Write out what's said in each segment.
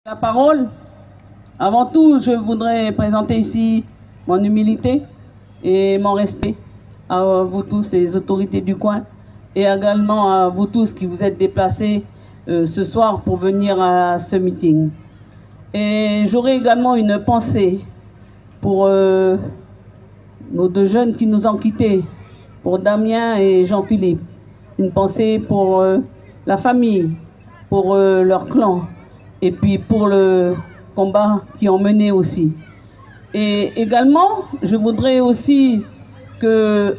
La parole. Avant tout, je voudrais présenter ici mon humilité et mon respect à vous tous, les autorités du coin, et également à vous tous qui vous êtes déplacés ce soir pour venir à ce meeting. Et j'aurai également une pensée pour nos deux jeunes qui nous ont quittés, pour Damien et Jean-Philippe. Une pensée pour la famille, pour leur clan, et puis pour le combat qu'ils ont mené aussi. Et également, je voudrais aussi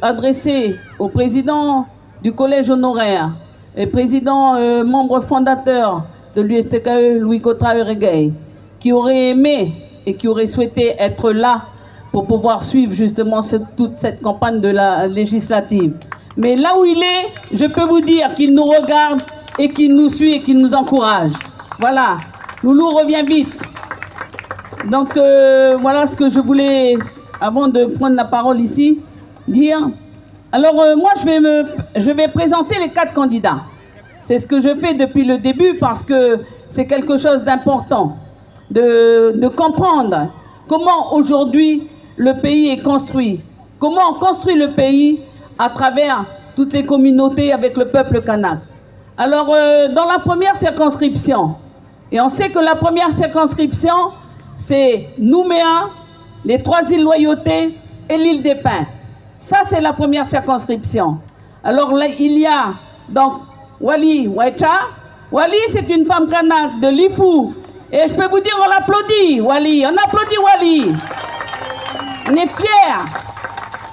adresser au président du collège honoraire et président membre fondateur de l'USTKE, Louis Cotra-Uregei, qui aurait aimé et qui aurait souhaité être là pour pouvoir suivre justement toute cette campagne de la législative. Mais là où il est, je peux vous dire qu'il nous regarde et qu'il nous suit et qu'il nous encourage. Voilà, Loulou revient vite. Donc voilà ce que je voulais, avant de prendre la parole ici, dire. Alors moi, je vais présenter les 4 candidats. C'est ce que je fais depuis le début parce que c'est quelque chose d'important de comprendre comment aujourd'hui le pays est construit. Comment on construit le pays à travers toutes les communautés avec le peuple kanak. Alors dans la première circonscription, et on sait que la première circonscription, c'est Nouméa, les 3 îles Loyauté et l'île des Pins. Ça, c'est la première circonscription. Alors là, il y a donc Wali Waïcha. Wali, c'est une femme kanak de Lifou. Et je peux vous dire, on l'applaudit, Wali. On applaudit Wali. On est fiers.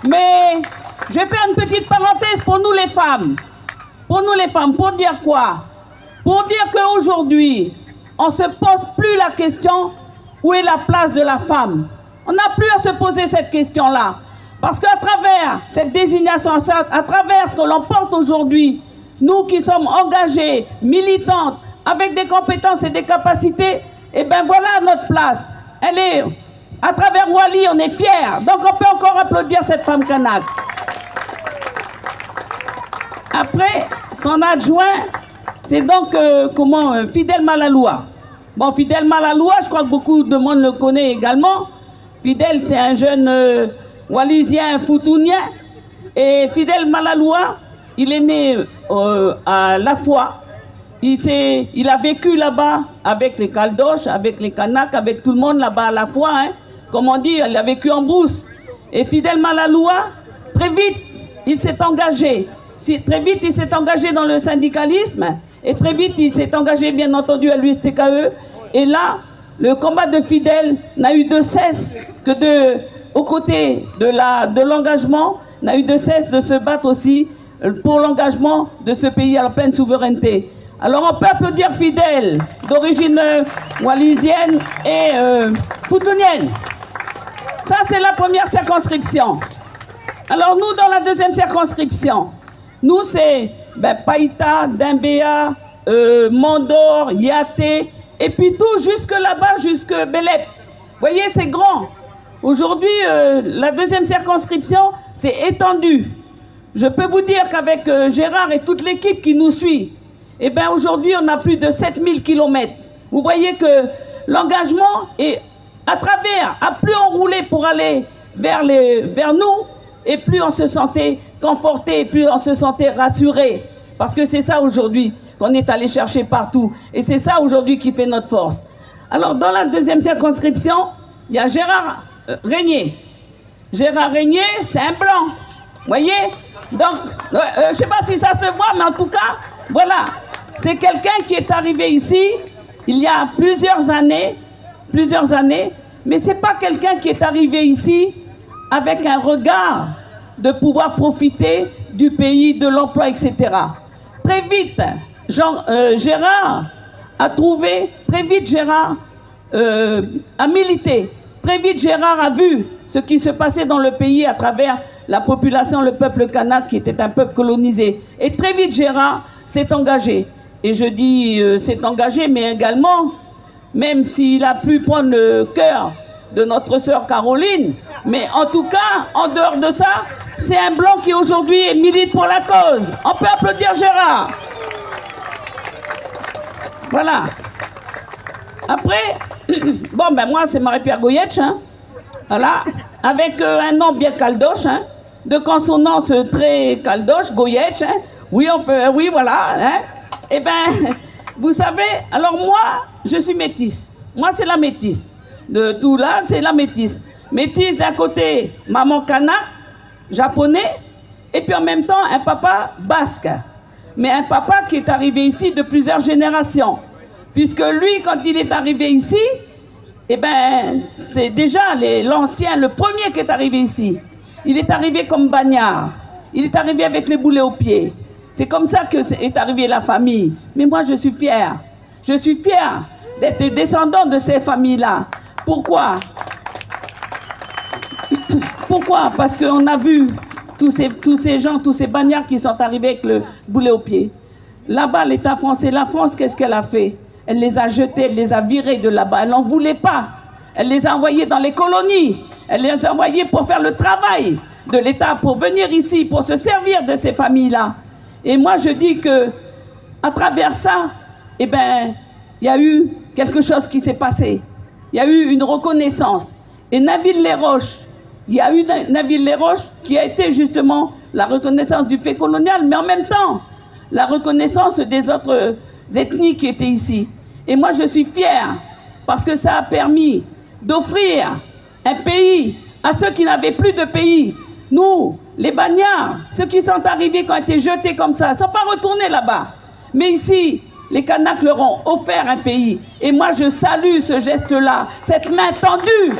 Mais je vais faire une petite parenthèse pour nous les femmes. Pour nous les femmes, pour dire quoi? Pour dire qu'aujourd'hui, on ne se pose plus la question où est la place de la femme. On n'a plus à se poser cette question-là. Parce qu'à travers cette désignation, à travers ce que l'on porte aujourd'hui, nous qui sommes engagés, militantes, avec des compétences et des capacités, et bien voilà notre place. Elle est, à travers Wali, on est fiers. Donc on peut encore applaudir cette femme kanak. Après, son adjoint, c'est donc Fidèle Malaloua. Bon, Fidèle Malaloua, je crois que beaucoup de monde le connaît également. Fidèle, c'est un jeune Wallisien foutounien. Et Fidèle Malaloua, il est né à La Foi. Il a vécu là-bas avec les Caldoches, avec les Kanaks, avec tout le monde là-bas à La Foi. Hein. Comme on dit, il a vécu en brousse. Et Fidèle Malaloua, très vite, il s'est engagé. Très vite, il s'est engagé dans le syndicalisme. Et très vite, il s'est engagé, bien entendu, à l'USTKE. Et là, le combat de Fidèle n'a eu de cesse que aux côtés de l'engagement, n'a eu de cesse de se battre aussi pour l'engagement de ce pays à la pleine souveraineté. Alors on peut applaudir Fidèle, d'origine wallisienne et foutounienne. Ça, c'est la première circonscription. Alors nous, dans la deuxième circonscription, nous, c'est Païta, Dimbéa, Mandor, Yaté, et puis tout jusque là-bas, jusque Belep. Vous voyez, c'est grand. Aujourd'hui, la deuxième circonscription, c'est étendu. Je peux vous dire qu'avec Gérard et toute l'équipe qui nous suit, eh bien aujourd'hui, on a plus de 7000 km. Vous voyez que l'engagement est à travers, à plus on roulait pour aller vers nous, et plus on se sentait conforté, et plus on se sentait rassuré. Parce que c'est ça aujourd'hui qu'on est allé chercher partout. Et c'est ça aujourd'hui qui fait notre force. Alors dans la deuxième circonscription, il y a Gérard Régnier. Gérard Régnier, c'est un blanc. Vous voyez? Donc, je ne sais pas si ça se voit, mais en tout cas, voilà. C'est quelqu'un qui est arrivé ici il y a plusieurs années, mais ce n'est pas quelqu'un qui est arrivé ici avec un regard de pouvoir profiter du pays, de l'emploi, etc. Très vite, Gérard a trouvé, très vite Gérard a milité, très vite Gérard a vu ce qui se passait dans le pays à travers la population, le peuple kanak qui était un peuple colonisé. Et très vite Gérard s'est engagé. Et je dis s'est engagé, mais également, même s'il a pu prendre le cœur de notre sœur Caroline, mais en tout cas, en dehors de ça, c'est un blanc qui aujourd'hui milite pour la cause. On peut applaudir Gérard. Voilà. Après, bon, ben moi, c'est Marie-Pierre Goyetch, hein, voilà, avec un nom bien caldoche, hein, de consonance très caldoche, Goyetch, hein, oui, on peut, oui, voilà, hein. Eh ben, vous savez, alors moi, je suis métisse. Moi, c'est la métisse. De tout là, c'est la métisse. Métisse d'un côté, maman kanak, japonais, et puis en même temps, un papa basque. Mais un papa qui est arrivé ici de plusieurs générations. Puisque lui, quand il est arrivé ici, eh ben, c'est déjà l'ancien, le premier qui est arrivé ici. Il est arrivé comme bagnard. Il est arrivé avec les boulets aux pieds. C'est comme ça que est arrivée la famille. Mais moi, je suis fière. Je suis fière d'être descendant de ces familles-là. Pourquoi? Pourquoi? Parce qu'on a vu tous ces gens, tous ces bagnards qui sont arrivés avec le boulet au pied. Là-bas, l'État français, la France, qu'est-ce qu'elle a fait? Elle les a jetés, elle les a virés de là-bas. Elle n'en voulait pas. Elle les a envoyés dans les colonies. Elle les a envoyés pour faire le travail de l'État, pour venir ici, pour se servir de ces familles-là. Et moi, je dis que, à travers ça, eh ben, il y a eu quelque chose qui s'est passé. Il y a eu une reconnaissance. Et Nabil Lesroches, il y a eu Nabil Lesroches qui a été justement la reconnaissance du fait colonial, mais en même temps, la reconnaissance des autres ethnies qui étaient ici. Et moi, je suis fière parce que ça a permis d'offrir un pays à ceux qui n'avaient plus de pays. Nous, les bagnards, ceux qui sont arrivés, qui ont été jetés comme ça, ne sont pas retournés là-bas. Mais ici, les Kanaks leur ont offert un pays. Et moi, je salue ce geste-là, cette main tendue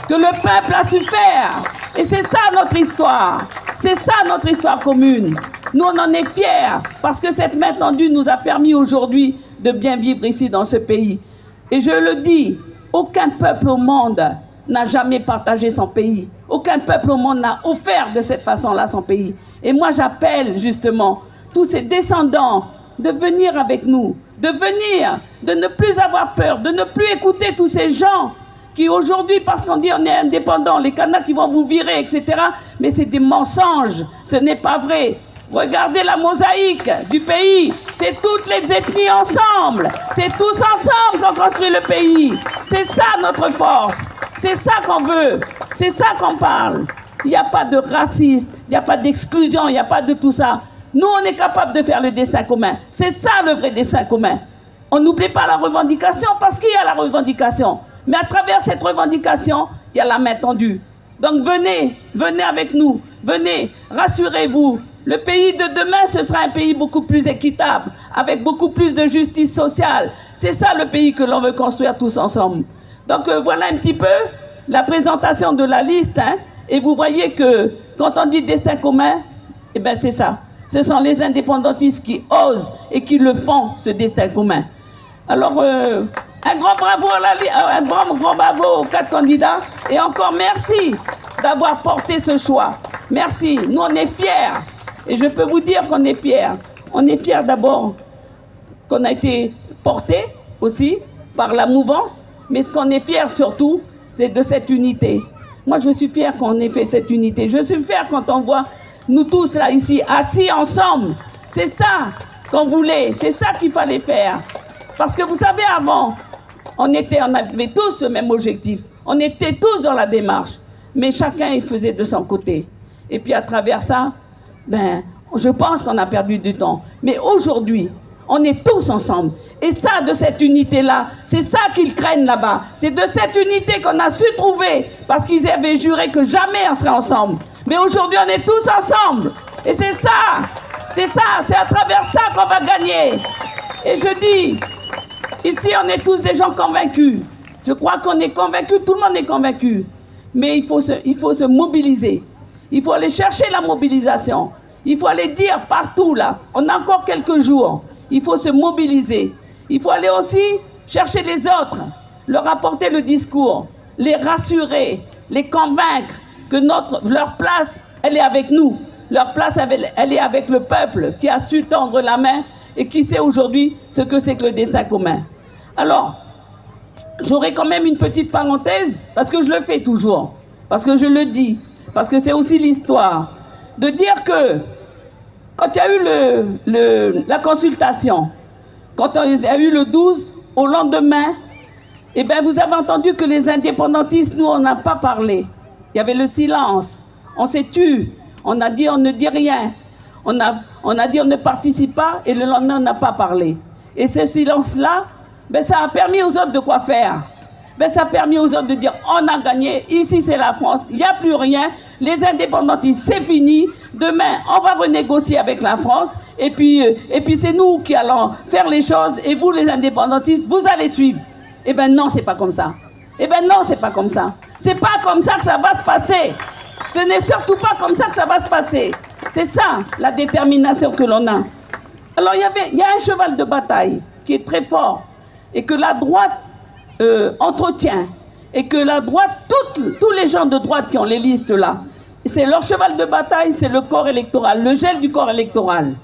que le peuple a su faire. Et c'est ça notre histoire. C'est ça notre histoire commune. Nous, on en est fiers parce que cette main tendue nous a permis aujourd'hui de bien vivre ici dans ce pays. Et je le dis, aucun peuple au monde n'a jamais partagé son pays. Aucun peuple au monde n'a offert de cette façon-là son pays. Et moi, j'appelle justement tous ces descendants de venir avec nous, de venir, de ne plus avoir peur, de ne plus écouter tous ces gens qui aujourd'hui, parce qu'on dit on est indépendant, les Kanaks qui vont vous virer, etc. Mais c'est des mensonges, ce n'est pas vrai. Regardez la mosaïque du pays, c'est toutes les ethnies ensemble, c'est tous ensemble qu'on construit le pays. C'est ça notre force, c'est ça qu'on veut, c'est ça qu'on parle. Il n'y a pas de racisme, il n'y a pas d'exclusion, il n'y a pas de tout ça. Nous, on est capable de faire le destin commun. C'est ça le vrai destin commun. On n'oublie pas la revendication parce qu'il y a la revendication. Mais à travers cette revendication, il y a la main tendue. Donc venez, venez avec nous, venez, rassurez-vous. Le pays de demain, ce sera un pays beaucoup plus équitable, avec beaucoup plus de justice sociale. C'est ça le pays que l'on veut construire tous ensemble. Donc voilà un petit peu la présentation de la liste. Hein, et vous voyez que quand on dit destin commun, eh ben c'est ça. Ce sont les indépendantistes qui osent et qui le font, ce destin commun. Alors, un grand bravo grand bravo aux 4 candidats. Et encore merci d'avoir porté ce choix. Merci. Nous, on est fiers. Et je peux vous dire qu'on est fiers. On est fiers d'abord qu'on a été porté aussi par la mouvance. Mais ce qu'on est fiers surtout, c'est de cette unité. Moi, je suis fier qu'on ait fait cette unité. Je suis fier quand on voit nous tous là, ici, assis ensemble. C'est ça qu'on voulait. C'est ça qu'il fallait faire. Parce que vous savez, avant, on avait tous le même objectif. On était tous dans la démarche. Mais chacun il faisait de son côté. Et puis à travers ça, ben, je pense qu'on a perdu du temps. Mais aujourd'hui, on est tous ensemble. Et ça, de cette unité-là, c'est ça qu'ils craignent là-bas. C'est de cette unité qu'on a su trouver. Parce qu'ils avaient juré que jamais on serait ensemble. Mais aujourd'hui, on est tous ensemble. Et c'est ça, c'est à travers ça qu'on va gagner. Et je dis, ici, on est tous des gens convaincus. Je crois qu'on est convaincus, tout le monde est convaincu. Mais il faut se mobiliser. Il faut aller chercher la mobilisation. Il faut aller dire partout, là. On a encore quelques jours. Il faut se mobiliser. Il faut aller aussi chercher les autres, leur apporter le discours, les rassurer, les convaincre que leur place, elle est avec nous. Leur place, elle est avec le peuple qui a su tendre la main et qui sait aujourd'hui ce que c'est que le destin commun. Alors, j'aurai quand même une petite parenthèse, parce que je le fais toujours, parce que je le dis, parce que c'est aussi l'histoire, de dire que quand il y a eu la consultation, quand il y a eu le 12, au lendemain, Eh bien, vous avez entendu que les indépendantistes, nous, on n'a pas parlé. Il y avait le silence. On s'est tu. On a dit on ne dit rien. On a dit on ne participe pas et le lendemain, on n'a pas parlé. Et ce silence-là, ben, ça a permis aux autres de quoi faire. Ben, ça a permis aux autres de dire on a gagné, ici c'est la France, il n'y a plus rien, les indépendantistes c'est fini, demain on va renégocier avec la France et puis c'est nous qui allons faire les choses et vous les indépendantistes vous allez suivre. Eh bien non, c'est pas comme ça. Eh bien non, c'est pas comme ça. C'est pas comme ça que ça va se passer. Ce n'est surtout pas comme ça que ça va se passer. C'est ça la détermination que l'on a. Alors il y a un cheval de bataille qui est très fort et que la droite entretient et que la droite, tous les gens de droite qui ont les listes là, c'est leur cheval de bataille, c'est le corps électoral, le gel du corps électoral.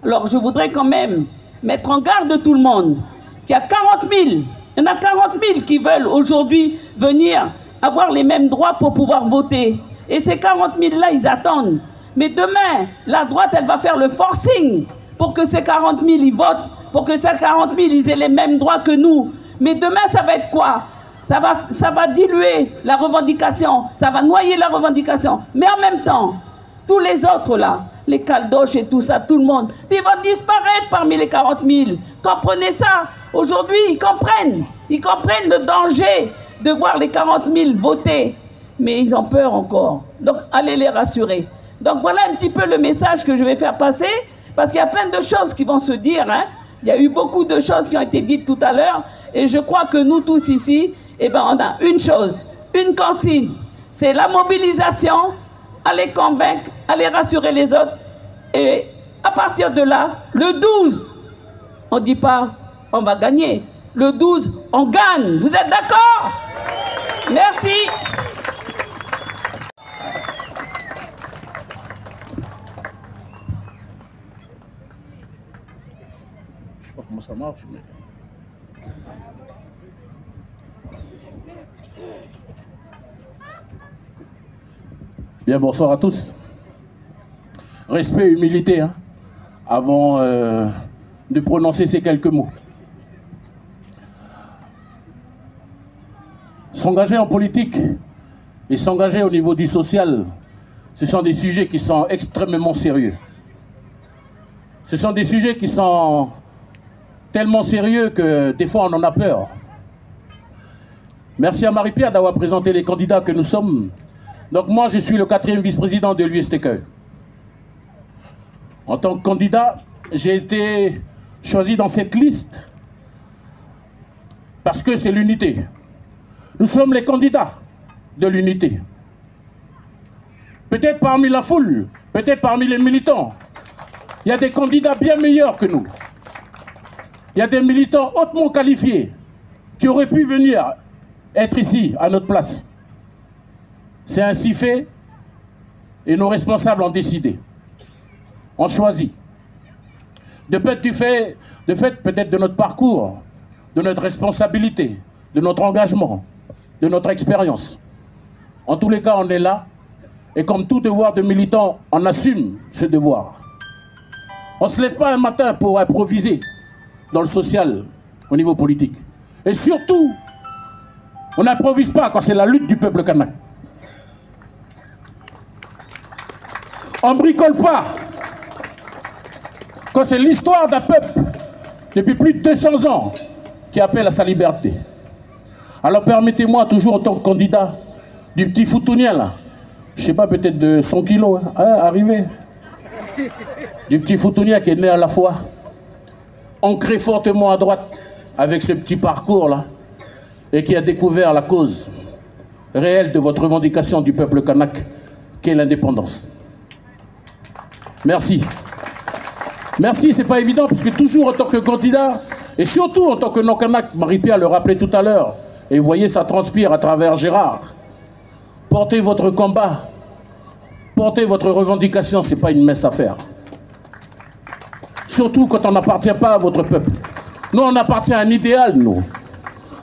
Alors je voudrais quand même mettre en garde tout le monde qu'il y a 40 000, il y en a 40 000 qui veulent aujourd'hui venir avoir les mêmes droits pour pouvoir voter. Et ces 40 000 là, ils attendent. Mais demain, la droite, elle va faire le forcing pour que ces 40 000 ils votent, pour que ces 40 000 ils aient les mêmes droits que nous. Mais demain, ça va être quoi? Ça va diluer la revendication, ça va noyer la revendication. Mais en même temps, tous les autres là, les caldoches et tout ça, tout le monde, ils vont disparaître parmi les 40 000. Comprenez ça. Aujourd'hui, ils comprennent le danger de voir les 40 000 voter. Mais ils ont peur encore. Donc, allez les rassurer. Donc, voilà un petit peu le message que je vais faire passer, parce qu'il y a plein de choses qui vont se dire, hein. Il y a eu beaucoup de choses qui ont été dites tout à l'heure et je crois que nous tous ici, eh ben, on a une chose, une consigne, c'est la mobilisation, aller convaincre, aller rassurer les autres et à partir de là, le 12, on ne dit pas on va gagner, le 12, on gagne. Vous êtes d'accord? Merci. Comment ça marche, mais... Bien, bonsoir à tous. Respect et humilité, hein, avant de prononcer ces quelques mots. S'engager en politique et s'engager au niveau du social, ce sont des sujets qui sont extrêmement sérieux. Ce sont des sujets qui sont tellement sérieux que des fois on en a peur. Merci à Marie-Pierre d'avoir présenté les candidats que nous sommes. Donc moi je suis le 4e vice-président de l'USTK. En tant que candidat, j'ai été choisi dans cette liste parce que c'est l'unité. Nous sommes les candidats de l'unité. Peut-être parmi la foule, peut-être parmi les militants, il y a des candidats bien meilleurs que nous. Il y a des militants hautement qualifiés qui auraient pu venir être ici, à notre place. C'est ainsi fait et nos responsables ont décidé. On choisit. De fait peut-être de notre parcours, de notre responsabilité, de notre engagement, de notre expérience. En tous les cas, on est là et comme tout devoir de militant, on assume ce devoir. On ne se lève pas un matin pour improviser dans le social, au niveau politique. Et surtout, on n'improvise pas quand c'est la lutte du peuple kanak. On ne bricole pas quand c'est l'histoire d'un peuple depuis plus de 200 ans qui appelle à sa liberté. Alors permettez-moi, toujours en tant que candidat, du petit foutounien là, je ne sais pas, peut-être de 100 kilos, hein, arrivé, du petit foutounien qui est né à la fois, ancré fortement à droite avec ce petit parcours-là et qui a découvert la cause réelle de votre revendication du peuple kanak, qu'est l'indépendance. Merci. Merci, c'est pas évident, parce que toujours en tant que candidat, et surtout en tant que non-kanak, Marie-Pierre le rappelait tout à l'heure, et vous voyez, ça transpire à travers Gérard. Portez votre combat, portez votre revendication, c'est pas une mince affaire. Surtout quand on n'appartient pas à votre peuple. Nous, on appartient à un idéal, nous.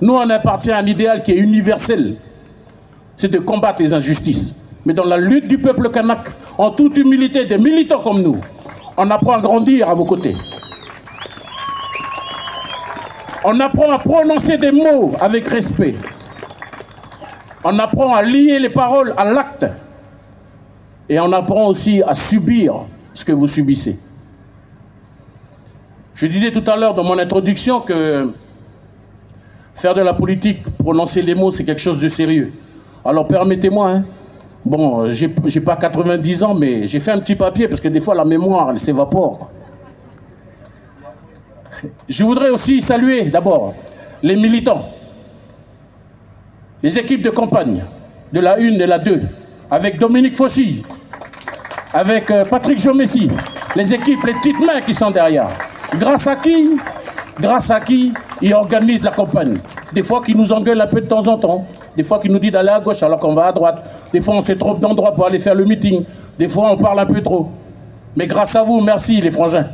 Nous, on appartient à un idéal qui est universel. C'est de combattre les injustices. Mais dans la lutte du peuple kanak, en toute humilité, des militants comme nous, on apprend à grandir à vos côtés. On apprend à prononcer des mots avec respect. On apprend à lier les paroles à l'acte. Et on apprend aussi à subir ce que vous subissez. Je disais tout à l'heure dans mon introduction que faire de la politique, prononcer les mots, c'est quelque chose de sérieux. Alors permettez-moi, hein, bon, j'ai pas 90 ans, mais j'ai fait un petit papier parce que des fois la mémoire, elle s'évapore. Je voudrais aussi saluer d'abord les militants, les équipes de campagne de la 1 et la 2, avec Dominique Fauchy, avec Patrick Jomessi, les équipes, les petites mains qui sont derrière. Grâce à qui ils organisent la campagne. Des fois qu'ils nous engueulent un peu de temps en temps, des fois qu'ils nous disent d'aller à gauche alors qu'on va à droite, des fois on se trompe d'endroit pour aller faire le meeting, des fois on parle un peu trop. Mais grâce à vous, merci les frangins,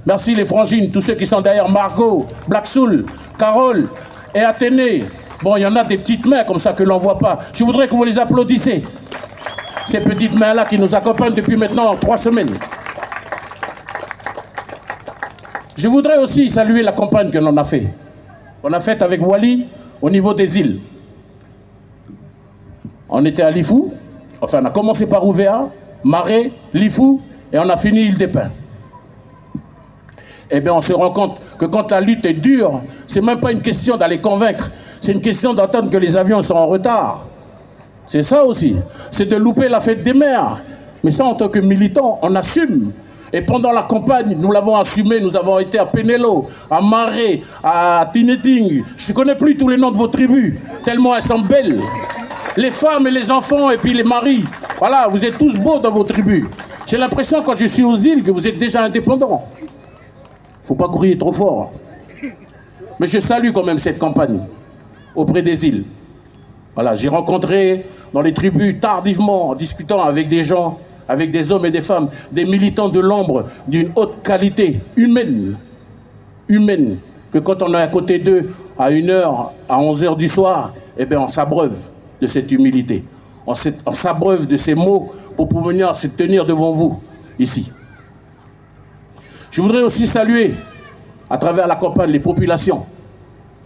merci les frangines, tous ceux qui sont derrière, Margot, Black Soul, Carole et Athénée. Bon, il y en a des petites mains comme ça que l'on ne voit pas. Je voudrais que vous les applaudissez. Ces petites mains-là qui nous accompagnent depuis maintenant 3 semaines. Je voudrais aussi saluer la campagne que l'on a fait. On a faite avec Wally au niveau des îles. On était à Lifou, enfin on a commencé par Ouvéa, Marais, Lifou, et on a fini Île-des-Pins. Eh bien on se rend compte que quand la lutte est dure, c'est même pas une question d'aller convaincre, c'est une question d'entendre que les avions sont en retard. C'est ça aussi, c'est de louper la fête des mers. Mais ça, en tant que militant, on assume. Et pendant la campagne, nous l'avons assumé, nous avons été à Pénélo, à Marais, à Tineting. Je ne connais plus tous les noms de vos tribus, tellement elles sont belles. Les femmes et les enfants et puis les maris. Voilà, vous êtes tous beaux dans vos tribus. J'ai l'impression quand je suis aux îles que vous êtes déjà indépendants. Il ne faut pas crier trop fort. Mais je salue quand même cette campagne auprès des îles. Voilà, j'ai rencontré dans les tribus tardivement, en discutant avec des gens, avec des hommes et des femmes, des militants de l'ombre d'une haute qualité humaine, que quand on est à côté d'eux à 1h, à 11h du soir, eh bien on s'abreuve de cette humilité. On s'abreuve de ces mots pour pouvoir se tenir devant vous, ici. Je voudrais aussi saluer, à travers la campagne, les populations,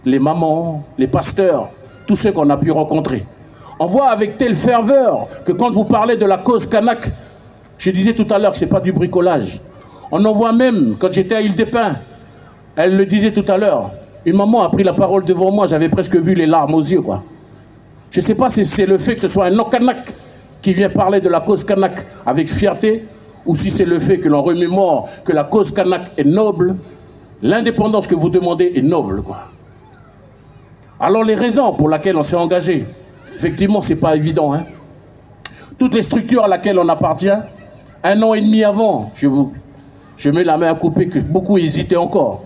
les mamans, les pasteurs, tous ceux qu'on a pu rencontrer. On voit avec telle ferveur que quand vous parlez de la cause kanak, je disais tout à l'heure que ce n'est pas du bricolage. On en voit même, quand j'étais à Île-des-Pins, elle le disait tout à l'heure, une maman a pris la parole devant moi, j'avais presque vu les larmes aux yeux, quoi. Je ne sais pas si c'est le fait que ce soit un non-kanak qui vient parler de la cause kanak avec fierté, ou si c'est le fait que l'on remémore que la cause kanak est noble, l'indépendance que vous demandez est noble, quoi. Alors les raisons pour lesquelles on s'est engagé, effectivement, ce n'est pas évident, hein. Toutes les structures à laquelle on appartient, 1 an et demi avant, je mets la main à couper que beaucoup hésitaient encore.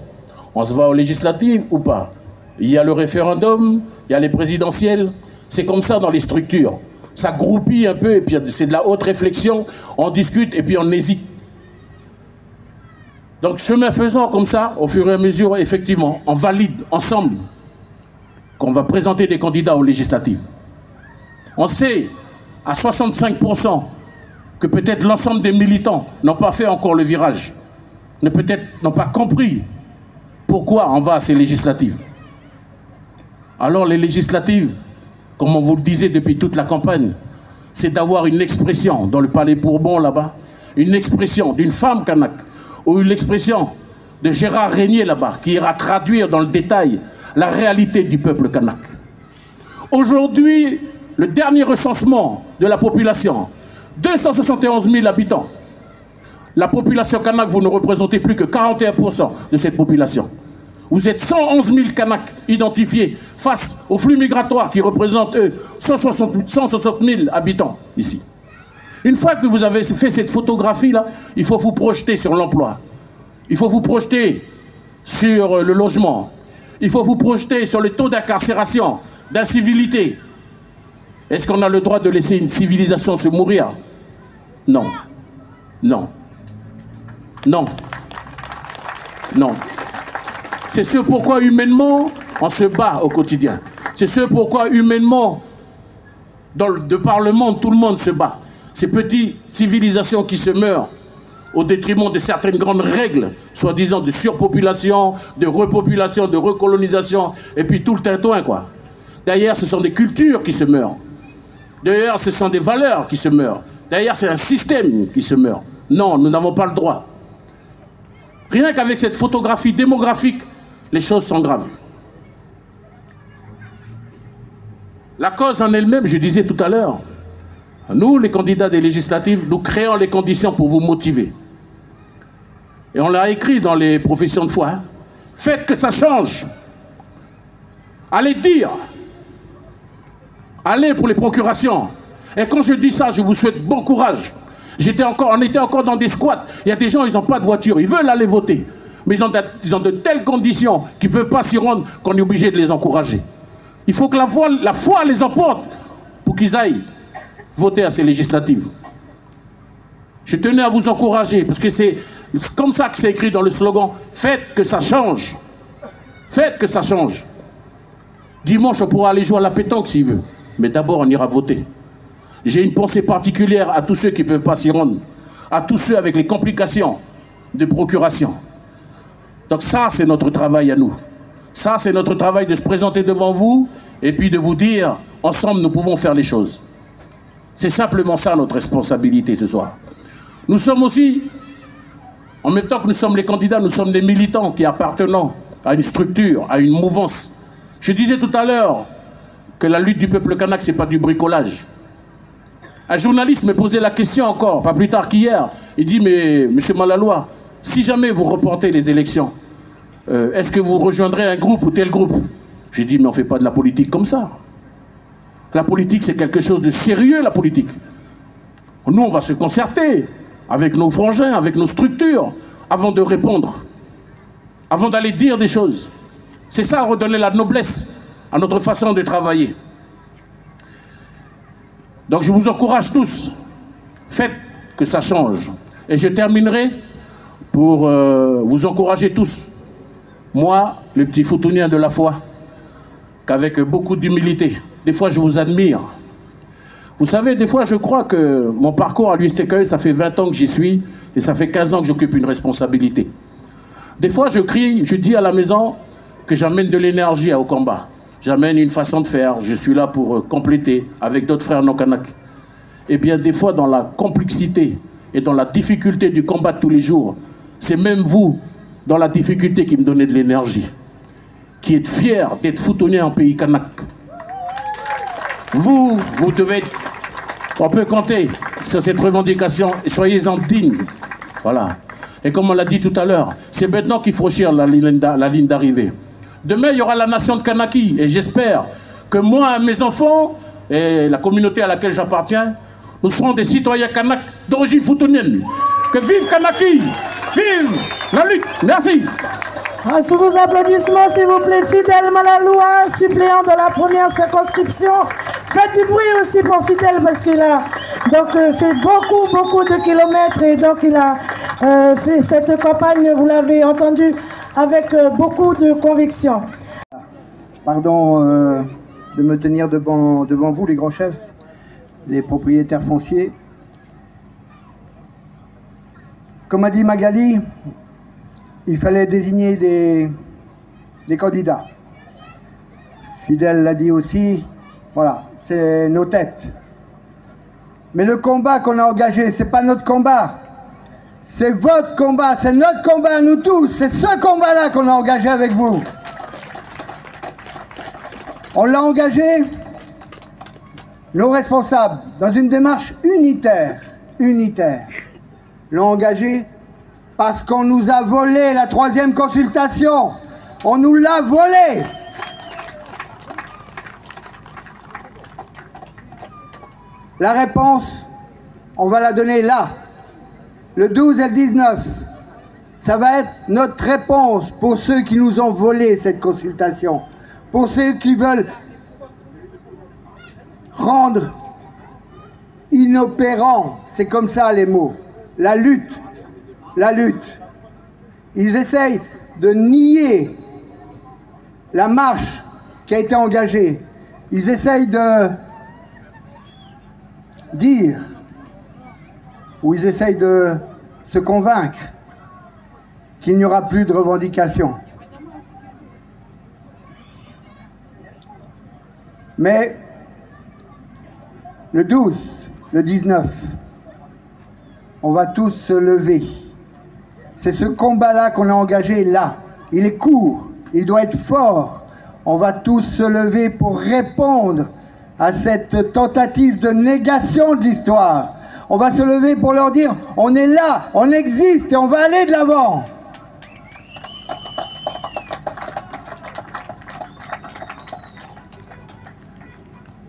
On se va aux législatives ou pas? Il y a le référendum, il y a les présidentielles. C'est comme ça dans les structures. Ça groupit un peu et puis c'est de la haute réflexion. On discute et puis on hésite. Donc chemin faisant comme ça, au fur et à mesure, effectivement, on valide ensemble qu'on va présenter des candidats aux législatives. On sait à 65% que peut-être l'ensemble des militants n'ont pas fait encore le virage, peut-être n'ont pas compris pourquoi on va à ces législatives. Alors les législatives, comme on vous le disait depuis toute la campagne, c'est d'avoir une expression dans le Palais Bourbon là-bas, une expression d'une femme kanak, ou une expression de Gérard Régnier là-bas, qui ira traduire dans le détail la réalité du peuple kanak. Aujourd'hui, le dernier recensement de la population, 271 000 habitants. La population kanak, vous ne représentez plus que 41% de cette population. Vous êtes 111 000 Kanaks identifiés face aux flux migratoires qui représentent, eux, 160 000 habitants ici. Une fois que vous avez fait cette photographie-là, il faut vous projeter sur l'emploi. Il faut vous projeter sur le logement. Il faut vous projeter sur le taux d'incarcération, d'incivilité. Est-ce qu'on a le droit de laisser une civilisation se mourir? Non. Non. Non. Non. C'est ce pourquoi humainement, on se bat au quotidien. C'est ce pourquoi humainement, de par le monde, tout le monde se bat. Ces petites civilisations qui se meurent au détriment de certaines grandes règles, soi-disant de surpopulation, de repopulation, de recolonisation, et puis tout le tintouin, quoi. D'ailleurs, ce sont des cultures qui se meurent. D'ailleurs, ce sont des valeurs qui se meurent. D'ailleurs, c'est un système qui se meurt. Non, nous n'avons pas le droit. Rien qu'avec cette photographie démographique, les choses sont graves. La cause en elle-même, je disais tout à l'heure, nous, les candidats des législatives, nous créons les conditions pour vous motiver. Et on l'a écrit dans les professions de foi. Hein. Faites que ça change. Allez dire. Allez pour les procurations. Et quand je dis ça, je vous souhaite bon courage. On était encore dans des squats. Il y a des gens, ils n'ont pas de voiture. Ils veulent aller voter. Mais ils ont de telles conditions qu'ils ne peuvent pas s'y rendre qu'on est obligé de les encourager. Il faut que la foi les emporte pour qu'ils aillent voter à ces législatives. Je tenais à vous encourager, parce que c'est comme ça que c'est écrit dans le slogan. Faites que ça change. Faites que ça change. Dimanche, on pourra aller jouer à la pétanque s'il veut. Mais d'abord, on ira voter. J'ai une pensée particulière à tous ceux qui ne peuvent pas s'y rendre. À tous ceux avec les complications de procuration. Donc ça, c'est notre travail à nous. Ça, c'est notre travail de se présenter devant vous et puis de vous dire, ensemble, nous pouvons faire les choses. C'est simplement ça notre responsabilité ce soir. Nous sommes aussi, en même temps que nous sommes les candidats, nous sommes des militants qui appartenant à une structure, à une mouvance. Je disais tout à l'heure que la lutte du peuple kanak, ce n'est pas du bricolage. Un journaliste me posait la question encore, pas plus tard qu'hier. Il dit, mais monsieur Malaloua, si jamais vous reportez les élections, est-ce que vous rejoindrez un groupe ou tel groupe? J'ai dit, mais on ne fait pas de la politique comme ça. La politique, c'est quelque chose de sérieux, la politique. Nous, on va se concerter avec nos frangins, avec nos structures, avant de répondre, avant d'aller dire des choses. C'est ça, redonner la noblesse à notre façon de travailler. Donc je vous encourage tous, faites que ça change. Et je terminerai pour vous encourager tous. Moi, le petit foutounien de la foi, qu'avec beaucoup d'humilité, des fois je vous admire. Vous savez, des fois je crois que mon parcours à l'USTKE, ça fait 20 ans que j'y suis, et ça fait 15 ans que j'occupe une responsabilité. Des fois je crie, je dis à la maison que j'amène de l'énergie au combat. J'amène une façon de faire, je suis là pour compléter avec d'autres frères non-kanak. Et bien des fois dans la complexité et dans la difficulté du combat de tous les jours, c'est même vous, dans la difficulté, qui me donnez de l'énergie, qui êtes fiers d'être foutonné en pays kanak. Vous devez, on peut compter sur cette revendication et soyez-en dignes. Voilà. Et comme on l'a dit tout à l'heure, c'est maintenant qu'il faut franchir la ligne d'arrivée. Demain, il y aura la nation de Kanaki. Et j'espère que moi, mes enfants, et la communauté à laquelle j'appartiens, nous serons des citoyens kanak d'origine foutonienne. Que vive Kanaki! Vive la lutte! Merci! Sous vos applaudissements, s'il vous plaît, Fidel Malaloua, suppléant de la première circonscription. Faites du bruit aussi pour Fidel, parce qu'il a donc fait beaucoup de kilomètres, et donc il a fait cette campagne, vous l'avez entendu, avec beaucoup de conviction. Pardon de me tenir devant vous, les grands chefs, les propriétaires fonciers. Comme a dit Magali, il fallait désigner des candidats. Fidel l'a dit aussi, voilà, c'est nos têtes. Mais le combat qu'on a engagé, c'est pas notre combat. C'est votre combat, c'est notre combat à nous tous. C'est ce combat-là qu'on a engagé avec vous. On l'a engagé, nos responsables, dans une démarche unitaire, l'ont engagé parce qu'on nous a volé la 3e consultation. On nous l'a volé. La réponse, on va la donner là. Le 12 et le 19, ça va être notre réponse pour ceux qui nous ont volé cette consultation, pour ceux qui veulent rendre inopérant, c'est comme ça les mots, la lutte. Ils essayent de nier la marche qui a été engagée. Ils essayent de dire, ou ils essayent de se convaincre qu'il n'y aura plus de revendications. Mais le 12, le 19, on va tous se lever. C'est ce combat-là qu'on a engagé là. Il est court, il doit être fort. On va tous se lever pour répondre à cette tentative de négation de l'histoire. On va se lever pour leur dire, on est là, on existe et on va aller de l'avant.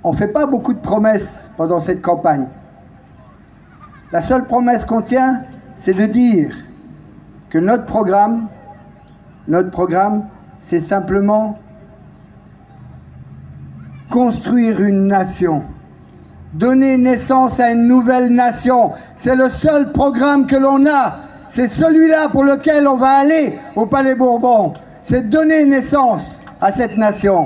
On ne fait pas beaucoup de promesses pendant cette campagne. La seule promesse qu'on tient, c'est de dire que notre programme, c'est simplement construire une nation, donner naissance à une nouvelle nation. C'est le seul programme que l'on a. C'est celui-là pour lequel on va aller au Palais Bourbon. C'est donner naissance à cette nation.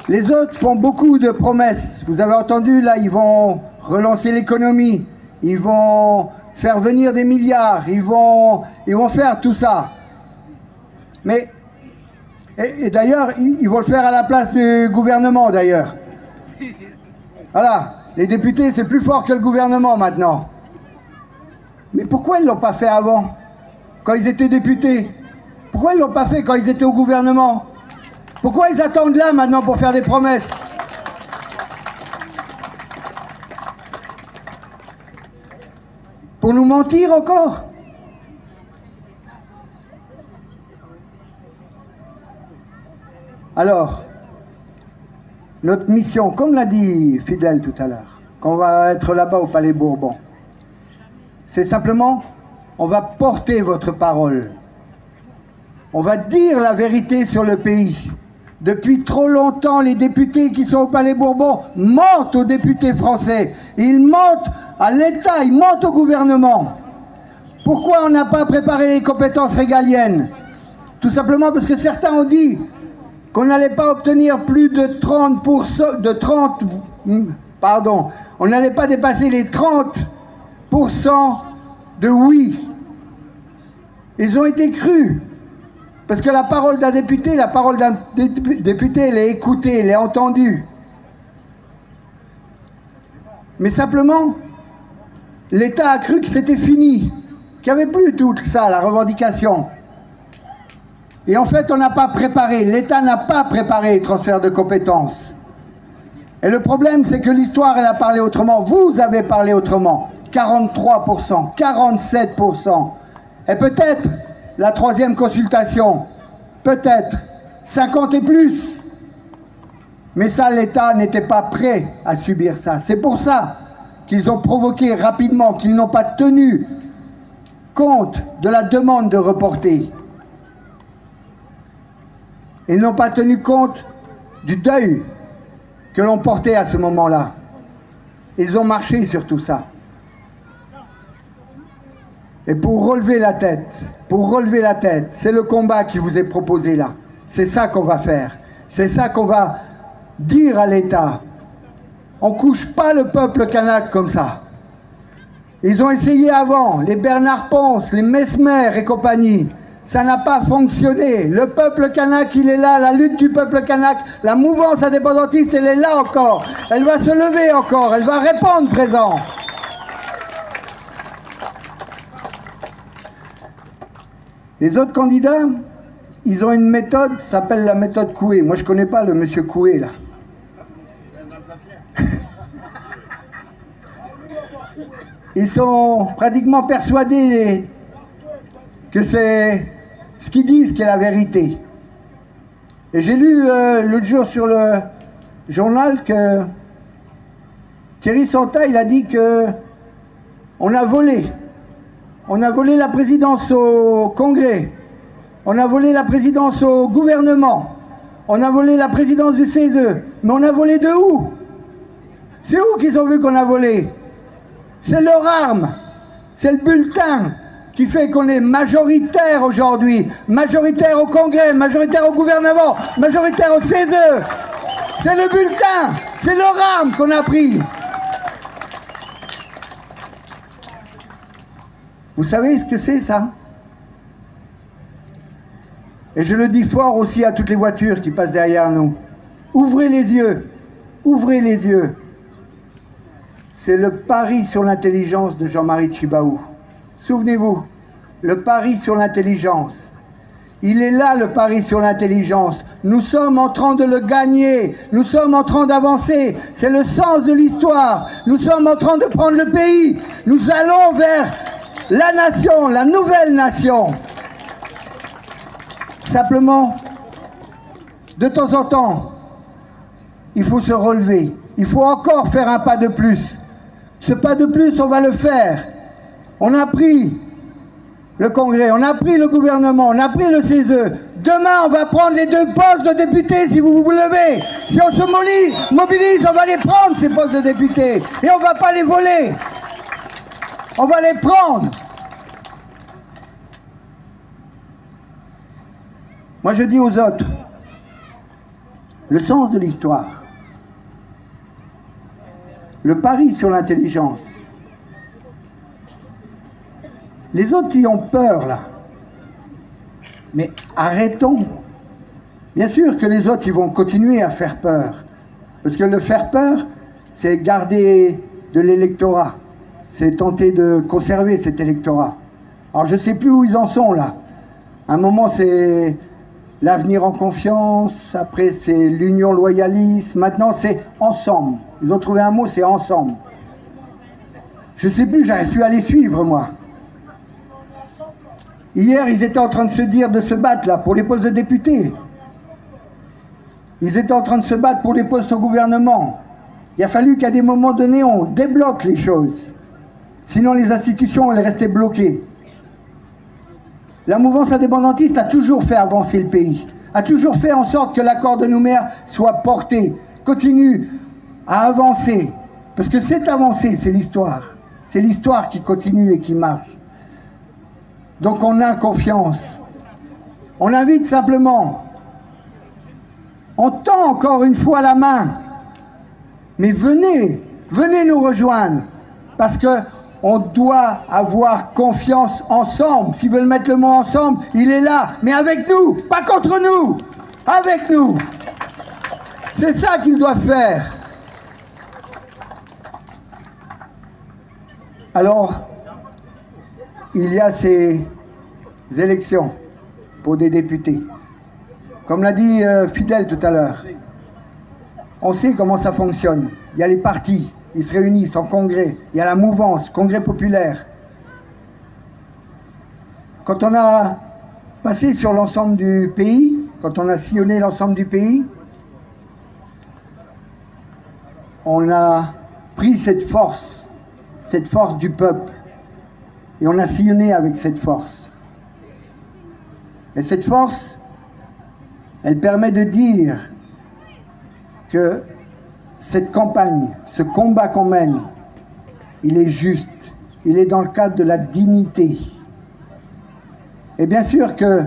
Les autres font beaucoup de promesses. Vous avez entendu, là, ils vont relancer l'économie. Ils vont faire venir des milliards. Ils vont faire tout ça. Mais, et d'ailleurs, ils vont le faire à la place du gouvernement, d'ailleurs. Voilà, les députés, c'est plus fort que le gouvernement, maintenant. Mais pourquoi ils ne l'ont pas fait avant, quand ils étaient députés? Pourquoi ils ne l'ont pas fait quand ils étaient au gouvernement? Pourquoi ils attendent là, maintenant, pour faire des promesses? Pour nous mentir encore? Alors, notre mission, comme l'a dit Fidel tout à l'heure, quand on va être là-bas au Palais Bourbon, c'est simplement, on va porter votre parole. On va dire la vérité sur le pays. Depuis trop longtemps, les députés qui sont au Palais Bourbon mentent aux députés français. Ils mentent à l'État, ils mentent au gouvernement. Pourquoi on n'a pas préparé les compétences régaliennes? Tout simplement parce que certains ont dit qu'on n'allait pas obtenir plus de 30%, on n'allait pas dépasser les 30% de oui. Ils ont été crus. Parce que la parole d'un député, elle est écoutée, elle est entendue. Mais simplement, l'État a cru que c'était fini, qu'il n'y avait plus tout ça, la revendication. Et en fait, on n'a pas préparé, l'État n'a pas préparé les transferts de compétences. Et le problème, c'est que l'histoire, elle a parlé autrement. Vous avez parlé autrement. 43%, 47%. Et peut-être la troisième consultation, peut-être 50 et plus. Mais ça, l'État n'était pas prêt à subir ça. C'est pour ça qu'ils ont provoqué rapidement, qu'ils n'ont pas tenu compte de la demande de reporter. Ils n'ont pas tenu compte du deuil que l'on portait à ce moment-là. Ils ont marché sur tout ça. Et pour relever la tête, c'est le combat qui vous est proposé là. C'est ça qu'on va faire. C'est ça qu'on va dire à l'État. On ne couche pas le peuple kanak comme ça. Ils ont essayé avant, les Bernard Ponce, les Mesmer et compagnie. Ça n'a pas fonctionné. Le peuple kanak, il est là. La lutte du peuple kanak, la mouvance indépendantiste, elle est là encore. Elle va se lever encore. Elle va répondre présent. Les autres candidats, ils ont une méthode, ça s'appelle la méthode Coué. Moi, je ne connais pas le monsieur Coué, là. Ils sont pratiquement persuadés que c'est ce qu'ils disent qui est la vérité. Et j'ai lu l'autre jour sur le journal que Thierry Santa, il a dit que on a volé. On a volé la présidence au Congrès. On a volé la présidence au gouvernement. On a volé la présidence du CESE. Mais on a volé de où? C'est où qu'ils ont vu qu'on a volé? C'est leur arme. C'est le bulletin qui fait qu'on est majoritaire aujourd'hui. Majoritaire au Congrès, majoritaire au gouvernement, majoritaire au CESE. C'est le bulletin. C'est leur arme qu'on a pris. Vous savez ce que c'est, ça? Et je le dis fort aussi à toutes les voitures qui passent derrière nous. Ouvrez les yeux. Ouvrez les yeux. C'est le pari sur l'intelligence de Jean-Marie Tjibaou. Souvenez-vous, le pari sur l'intelligence. Il est là, le pari sur l'intelligence. Nous sommes en train de le gagner. Nous sommes en train d'avancer. C'est le sens de l'histoire. Nous sommes en train de prendre le pays. Nous allons vers la nation, la nouvelle nation. Simplement, de temps en temps, il faut se relever. Il faut encore faire un pas de plus. Ce pas de plus, on va le faire. On a pris le Congrès, on a pris le gouvernement, on a pris le CESE. Demain, on va prendre les 2 postes de députés si vous vous levez. Si on se mobilise, on va les prendre, ces postes de députés. Et on ne va pas les voler. On va les prendre. Moi, je dis aux autres, le sens de l'histoire, le pari sur l'intelligence. Les autres y ont peur, là. Mais arrêtons. Bien sûr que les autres, ils vont continuer à faire peur. Parce que le faire peur, c'est garder de l'électorat. C'est tenter de conserver cet électorat. Alors, je ne sais plus où ils en sont, là. À un moment, c'est l'avenir en confiance. Après, c'est l'union loyaliste. Maintenant, c'est ensemble. Ils ont trouvé un mot, c'est ensemble. Je ne sais plus, j'arrive plus à les suivre, moi. Hier, ils étaient en train de se dire, de se battre, là, pour les postes de députés. Ils étaient en train de se battre pour les postes au gouvernement. Il a fallu qu'à des moments donnés, on débloque les choses. Sinon, les institutions, elles restaient bloquées. La mouvance indépendantiste a toujours fait avancer le pays, a toujours fait en sorte que l'accord de Nouméa soit porté, continue à avancer. Parce que c'est avancé, c'est l'histoire. C'est l'histoire qui continue et qui marche. Donc on a confiance. On invite simplement. On tend encore une fois la main. Mais venez, venez nous rejoindre. Parce qu'on doit avoir confiance ensemble. S'ils veulent mettre le mot ensemble, il est là. Mais avec nous, pas contre nous. Avec nous. C'est ça qu'ils doivent faire. Alors, il y a ces élections pour des députés. Comme l'a dit Fidel tout à l'heure, on sait comment ça fonctionne. Il y a les partis, ils se réunissent en congrès. Il y a la mouvance, congrès populaire. Quand on a passé sur l'ensemble du pays, quand on a sillonné l'ensemble du pays, on a pris cette force du peuple. Et on a sillonné avec cette force. Et cette force, elle permet de dire que cette campagne, ce combat qu'on mène, il est juste. Il est dans le cadre de la dignité. Et bien sûr que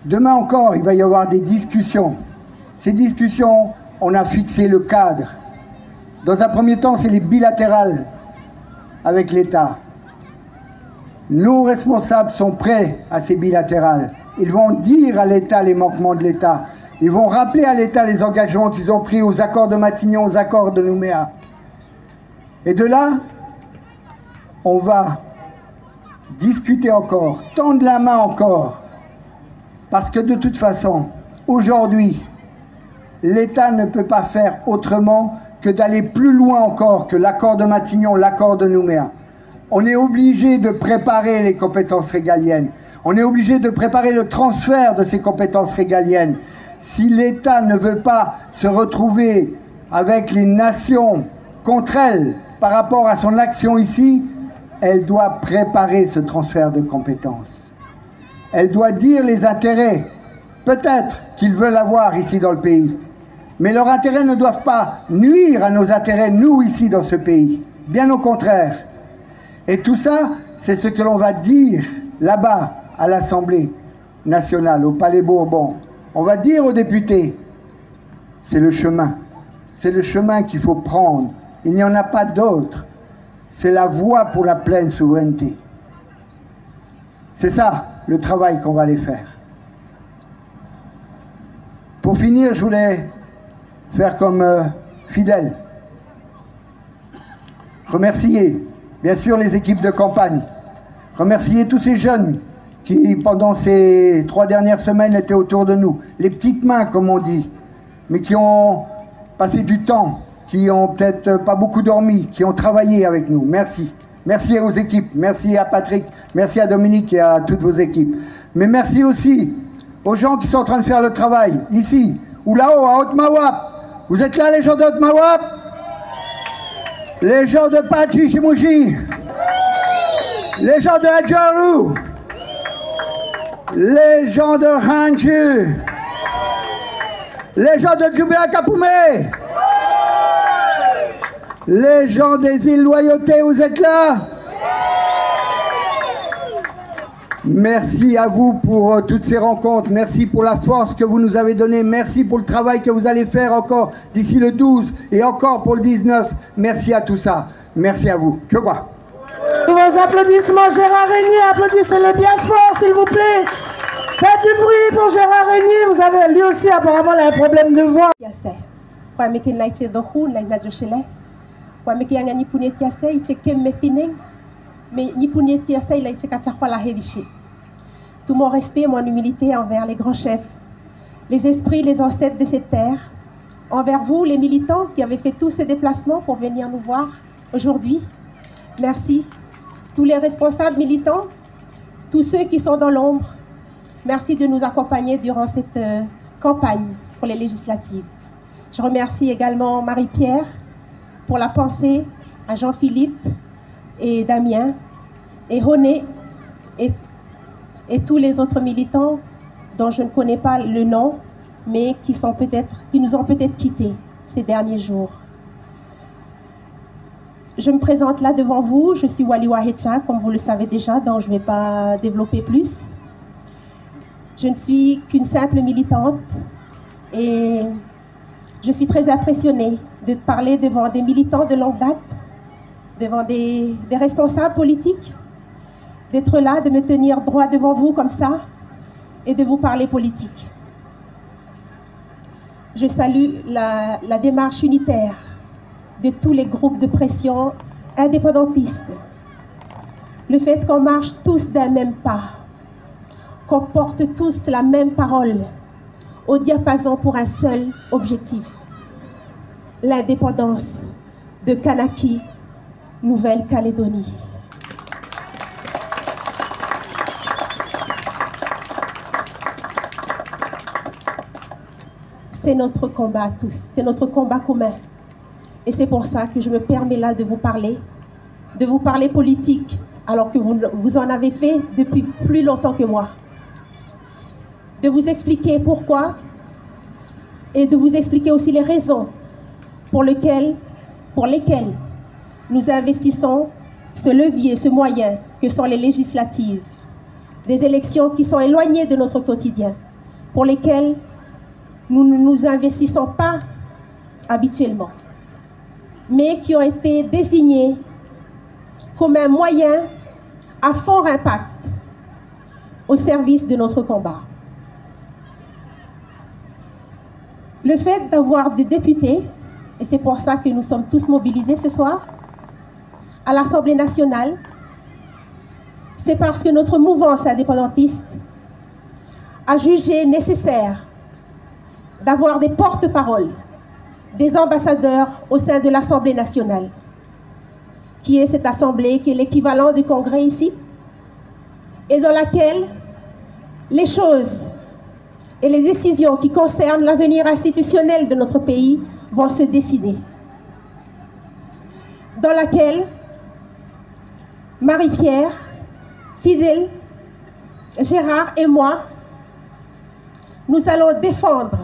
demain encore, il va y avoir des discussions. Ces discussions, on a fixé le cadre. Dans un premier temps, c'est les bilatérales avec l'État. Nos responsables sont prêts à ces bilatérales. Ils vont dire à l'État les manquements de l'État. Ils vont rappeler à l'État les engagements qu'ils ont pris aux accords de Matignon, aux accords de Nouméa. Et de là, on va discuter encore, tendre la main encore. Parce que de toute façon, aujourd'hui, l'État ne peut pas faire autrement que d'aller plus loin encore que l'accord de Matignon, l'accord de Nouméa. On est obligé de préparer les compétences régaliennes. On est obligé de préparer le transfert de ces compétences régaliennes. Si l'État ne veut pas se retrouver avec les nations contre elle par rapport à son action ici, elle doit préparer ce transfert de compétences. Elle doit dire les intérêts, peut-être qu'ils veulent avoir ici dans le pays. Mais leurs intérêts ne doivent pas nuire à nos intérêts, nous, ici, dans ce pays. Bien au contraire. Et tout ça, c'est ce que l'on va dire là-bas, à l'Assemblée nationale, au Palais Bourbon. On va dire aux députés, c'est le chemin. C'est le chemin qu'il faut prendre. Il n'y en a pas d'autre. C'est la voie pour la pleine souveraineté. C'est ça, le travail qu'on va aller faire. Pour finir, je voulais faire comme Fidèle. Remercier, bien sûr, les équipes de campagne. Remercier tous ces jeunes qui, pendant ces 3 dernières semaines, étaient autour de nous. Les petites mains, comme on dit, mais qui ont passé du temps, qui ont peut-être pas beaucoup dormi, qui ont travaillé avec nous. Merci. Merci aux équipes, merci à Patrick, merci à Dominique et à toutes vos équipes. Mais merci aussi aux gens qui sont en train de faire le travail, ici, ou là-haut, à Haute-Mawap. Vous êtes là, les gens de Haute-Mawap? Les gens de Pachi Chimouchi, les gens de Adjarou, les gens de Ranchu, les gens de Djoubéa Kapoumé, les gens des îles Loyauté, vous êtes là? Merci à vous pour toutes ces rencontres, merci pour la force que vous nous avez donnée, merci pour le travail que vous allez faire encore d'ici le 12 et encore pour le 19. Merci à tout ça, merci à vous. Je crois. Tous vos applaudissements, Gérard Régnier, applaudissez-le bien fort s'il vous plaît. Faites du bruit pour Gérard Régnier, vous avez lui aussi apparemment un problème de voix. Tout mon respect et mon humilité envers les grands chefs, les esprits, les ancêtres de cette terre, envers vous, les militants qui avez fait tout ce déplacement pour venir nous voir aujourd'hui. Merci. Tous les responsables militants, tous ceux qui sont dans l'ombre, merci de nous accompagner durant cette campagne pour les législatives. Je remercie également Marie-Pierre pour la pensée, à Jean-Philippe et Damien, et René, et tous les autres militants dont je ne connais pas le nom, mais qui nous ont peut-être quittés ces derniers jours. Je me présente là devant vous, je suis Wali Wahecha, comme vous le savez déjà, donc je ne vais pas développer plus. Je ne suis qu'une simple militante et je suis très impressionnée de parler devant des militants de longue date, devant des responsables politiques, d'être là, de me tenir droit devant vous comme ça et de vous parler politique. Je salue la démarche unitaire de tous les groupes de pression indépendantistes. Le fait qu'on marche tous d'un même pas, qu'on porte tous la même parole, au diapason pour un seul objectif, l'indépendance de Kanaki, Nouvelle-Calédonie. C'est notre combat à tous, c'est notre combat commun. Et c'est pour ça que je me permets là de vous parler politique, alors que vous en avez fait depuis plus longtemps que moi. De vous expliquer pourquoi et de vous expliquer aussi les raisons pour lesquelles nous investissons ce levier, ce moyen que sont les législatives, des élections qui sont éloignées de notre quotidien, pour lesquelles nous ne nous investissons pas habituellement, mais qui ont été désignées comme un moyen à fort impact au service de notre combat. Le fait d'avoir des députés, et c'est pour ça que nous sommes tous mobilisés ce soir, à l'Assemblée nationale, c'est parce que notre mouvance indépendantiste a jugé nécessaire d'avoir des porte-paroles, des ambassadeurs au sein de l'Assemblée nationale, qui est cette assemblée, qui est l'équivalent du Congrès ici, et dans laquelle les choses et les décisions qui concernent l'avenir institutionnel de notre pays vont se décider. Dans laquelle Marie-Pierre, Fidèle, Gérard et moi, nous allons défendre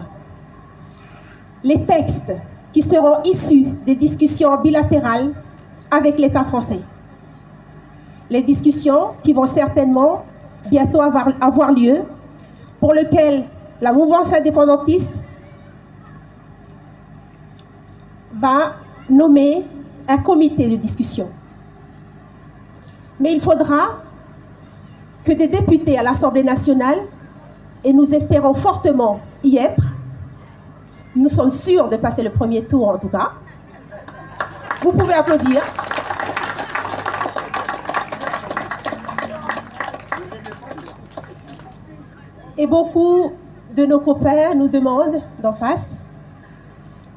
les textes qui seront issus des discussions bilatérales avec l'État français. Les discussions qui vont certainement bientôt avoir lieu, pour lesquelles la mouvance indépendantiste va nommer un comité de discussion. Mais il faudra que des députés à l'Assemblée nationale, et nous espérons fortement y être. Nous sommes sûrs de passer le premier tour en tout cas. Vous pouvez applaudir. Et beaucoup de nos copains nous demandent d'en face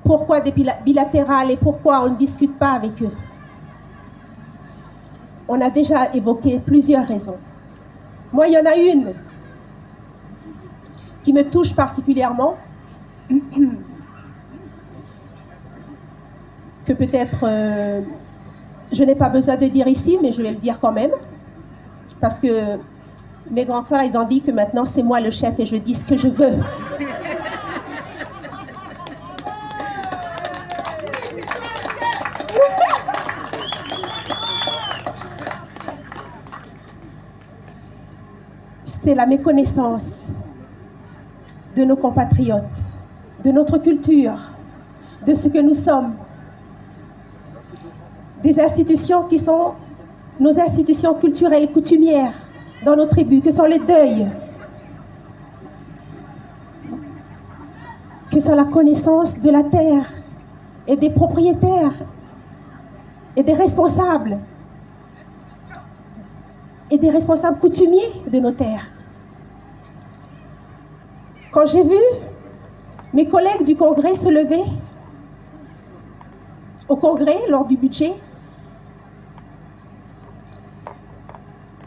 pourquoi des bilatérales et pourquoi on ne discute pas avec eux. On a déjà évoqué plusieurs raisons. Moi, il y en a une qui me touche particulièrement, que peut-être je n'ai pas besoin de dire ici, mais je vais le dire quand même, parce que mes grands frères, ils ont dit que maintenant c'est moi le chef et je dis ce que je veux. C'est la méconnaissance de nos compatriotes, de notre culture, de ce que nous sommes, des institutions qui sont nos institutions culturelles et coutumières dans nos tribus, que sont les deuils, que sont la connaissance de la terre et des propriétaires et des responsables coutumiers de nos terres. Quand j'ai vu mes collègues du Congrès se lever au Congrès lors du budget,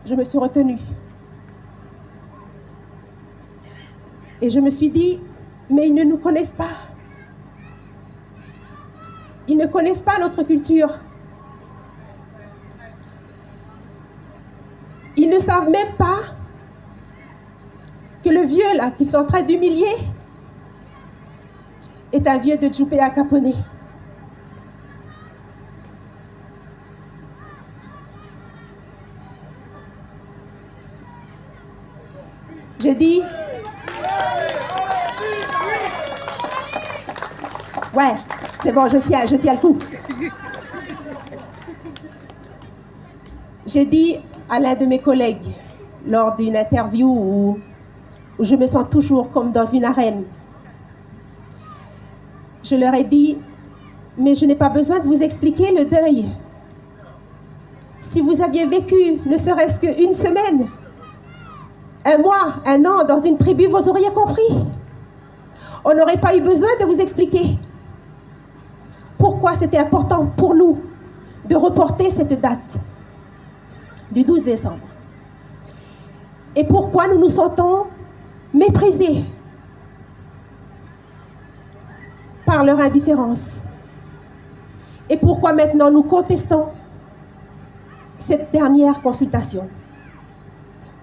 je me suis retenue. Et je me suis dit, mais ils ne nous connaissent pas. Ils ne connaissent pas notre culture. Ils ne savent même pas que le vieux là qu'ils sont en train d'humilier est un vieux de Djoupéa Caponé. J'ai dit, ouais, c'est bon, je tiens le coup. J'ai dit à l'un de mes collègues lors d'une interview où je me sens toujours comme dans une arène. Je leur ai dit, mais je n'ai pas besoin de vous expliquer le deuil. Si vous aviez vécu ne serait-ce qu'une semaine, un mois, un an dans une tribu, vous auriez compris. On n'aurait pas eu besoin de vous expliquer pourquoi c'était important pour nous de reporter cette date du 12 décembre. Et pourquoi nous nous sentons méprisés par leur indifférence. Et pourquoi maintenant nous contestons cette dernière consultation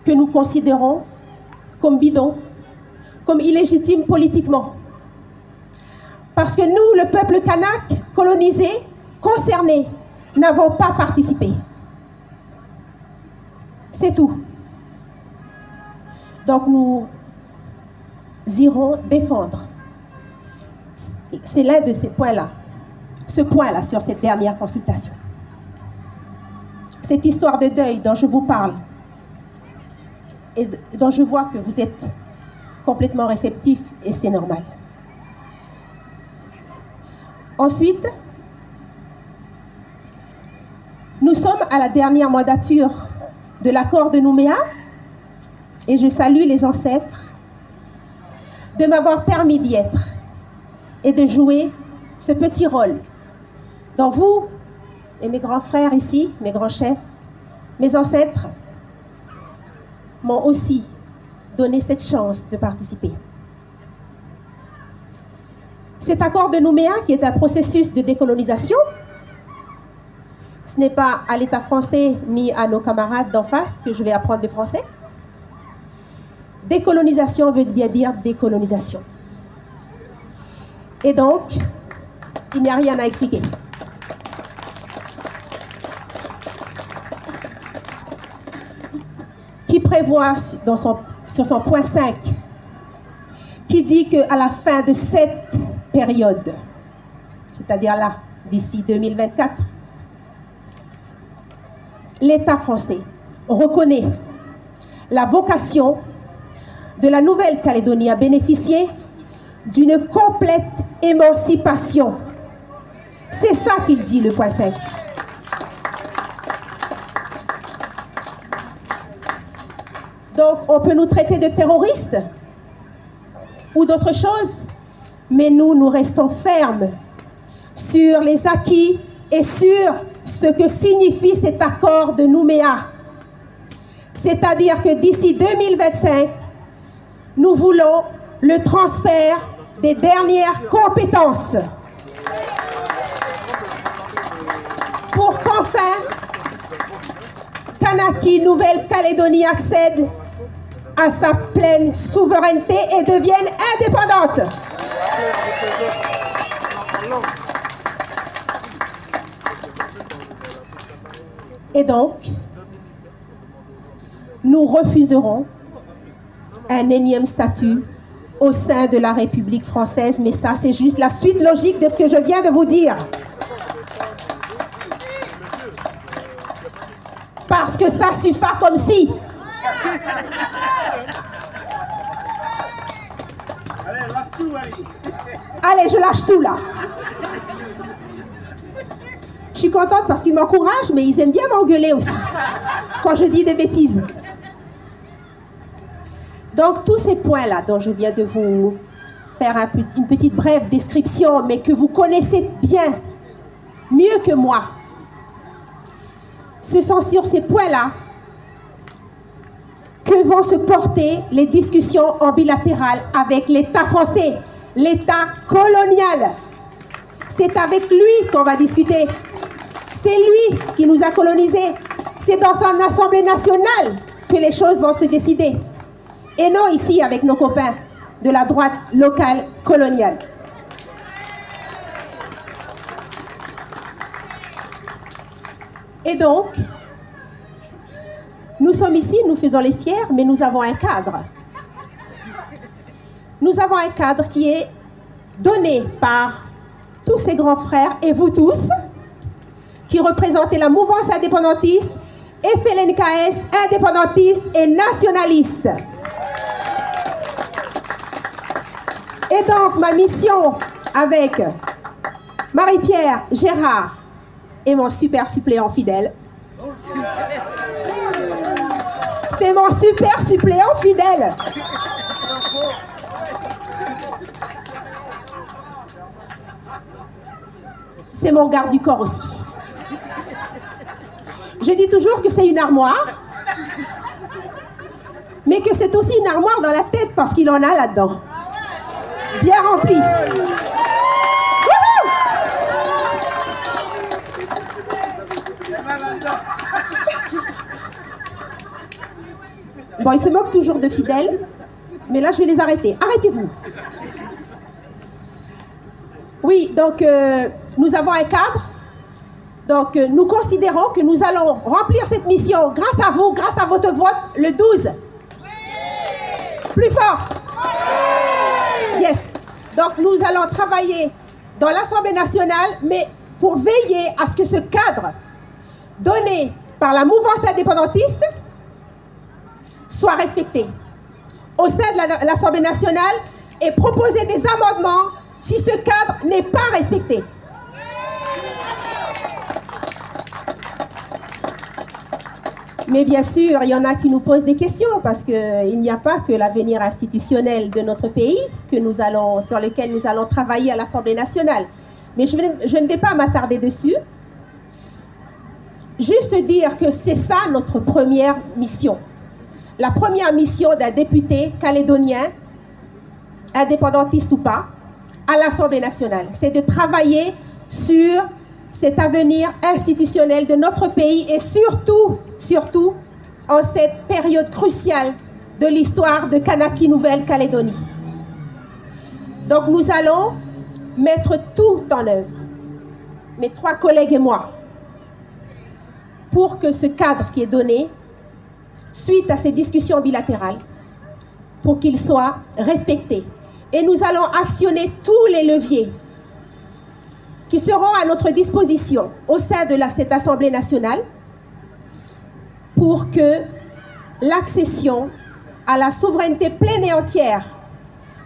que nous considérons comme bidon, comme illégitime politiquement. Parce que nous, le peuple kanak, colonisé, concerné, n'avons pas participé. C'est tout. Donc nous irons défendre. C'est l'un de ces points-là, ce point-là sur cette dernière consultation. Cette histoire de deuil dont je vous parle et dont je vois que vous êtes complètement réceptifs et c'est normal. Ensuite, nous sommes à la dernière mandature de l'accord de Nouméa et je salue les ancêtres de m'avoir permis d'y être et de jouer ce petit rôle dont vous et mes grands frères ici, mes grands chefs, mes ancêtres m'ont aussi donné cette chance de participer. Cet accord de Nouméa, qui est un processus de décolonisation, ce n'est pas à l'État français ni à nos camarades d'en face que je vais apprendre le français. Décolonisation veut bien dire décolonisation. Et donc, il n'y a rien à expliquer. Qui prévoit sur son point 5, qui dit qu'à la fin de cette période, c'est-à-dire là, d'ici 2024, l'État français reconnaît la vocation de la Nouvelle-Calédonie à bénéficier d'une complète émancipation. C'est ça qu'il dit, le point 5. Donc, on peut nous traiter de terroristes ou d'autres choses, mais nous restons fermes sur les acquis et sur ce que signifie cet accord de Nouméa. C'est-à-dire que d'ici 2025, nous voulons le transfert des dernières compétences pour qu'enfin Kanaki, Nouvelle-Calédonie accède à sa pleine souveraineté et devienne indépendante. Et donc, nous refuserons un énième statut au sein de la République française, mais ça, c'est juste la suite logique de ce que je viens de vous dire. Parce que ça suffit comme si. Allez, je lâche tout là. Je suis contente parce qu'ils m'encouragent, mais ils aiment bien m'engueuler aussi quand je dis des bêtises. Donc, tous ces points-là dont je viens de vous faire une petite brève description, mais que vous connaissez bien, mieux que moi, ce sont sur ces points-là que vont se porter les discussions en bilatéral avec l'État français, l'État colonial. C'est avec lui qu'on va discuter. C'est lui qui nous a colonisés. C'est dans son Assemblée nationale que les choses vont se décider. Et non ici avec nos copains de la droite locale coloniale. Et donc, nous sommes ici, nous faisons les fiers, mais nous avons un cadre. Nous avons un cadre qui est donné par tous ces grands frères et vous tous, qui représentez la mouvance indépendantiste, FLNKS, indépendantiste et nationaliste. Et donc, ma mission avec Marie-Pierre, Gérard et mon super suppléant fidèle, c'est mon super suppléant fidèle. C'est mon garde du corps aussi. Je dis toujours que c'est une armoire, mais que c'est aussi une armoire dans la tête parce qu'il en a là-dedans. Bien rempli. Bon, ils se moquent toujours de fidèles, mais là, je vais les arrêter. Arrêtez-vous. Oui, donc, nous avons un cadre. Donc, nous considérons que nous allons remplir cette mission grâce à vous, grâce à votre vote, le 12. Oui. Plus fort. Oui. Yes. Donc, nous allons travailler dans l'Assemblée nationale, mais pour veiller à ce que ce cadre donné par la mouvance indépendantiste soit respecté au sein de l'Assemblée nationale et proposer des amendements si ce cadre n'est pas respecté. Mais bien sûr, il y en a qui nous posent des questions parce qu'il n'y a pas que l'avenir institutionnel de notre pays sur lequel nous allons travailler à l'Assemblée nationale. Mais je ne vais pas m'attarder dessus. Juste dire que c'est ça notre première mission. La première mission d'un député calédonien, indépendantiste ou pas, à l'Assemblée nationale, c'est de travailler sur cet avenir institutionnel de notre pays et surtout en cette période cruciale de l'histoire de Kanaki Nouvelle-Calédonie. Donc nous allons mettre tout en œuvre, mes 3 collègues et moi, pour que ce cadre qui est donné, suite à ces discussions bilatérales, pour qu'il soit respecté. Et nous allons actionner tous les leviers qui seront à notre disposition au sein de cette Assemblée nationale pour que l'accession à la souveraineté pleine et entière,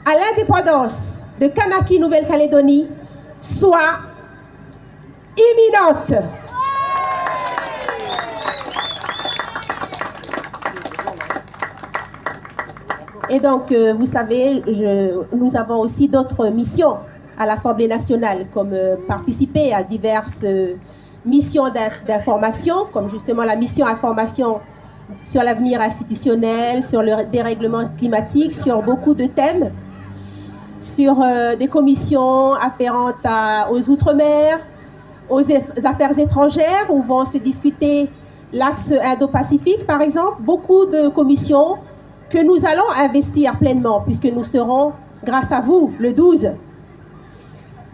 à l'indépendance de Kanaki Nouvelle-Calédonie soit imminente. Et donc, vous savez, nous avons aussi d'autres missions à l'Assemblée nationale, comme participer à diverses missions d'information, comme justement la mission information sur l'avenir institutionnel, sur le dérèglement climatique, sur beaucoup de thèmes, sur des commissions afférentes aux Outre-mer, aux affaires étrangères, où vont se discuter l'axe Indo-Pacifique, par exemple. Beaucoup de commissions que nous allons investir pleinement, puisque nous serons, grâce à vous, le 12,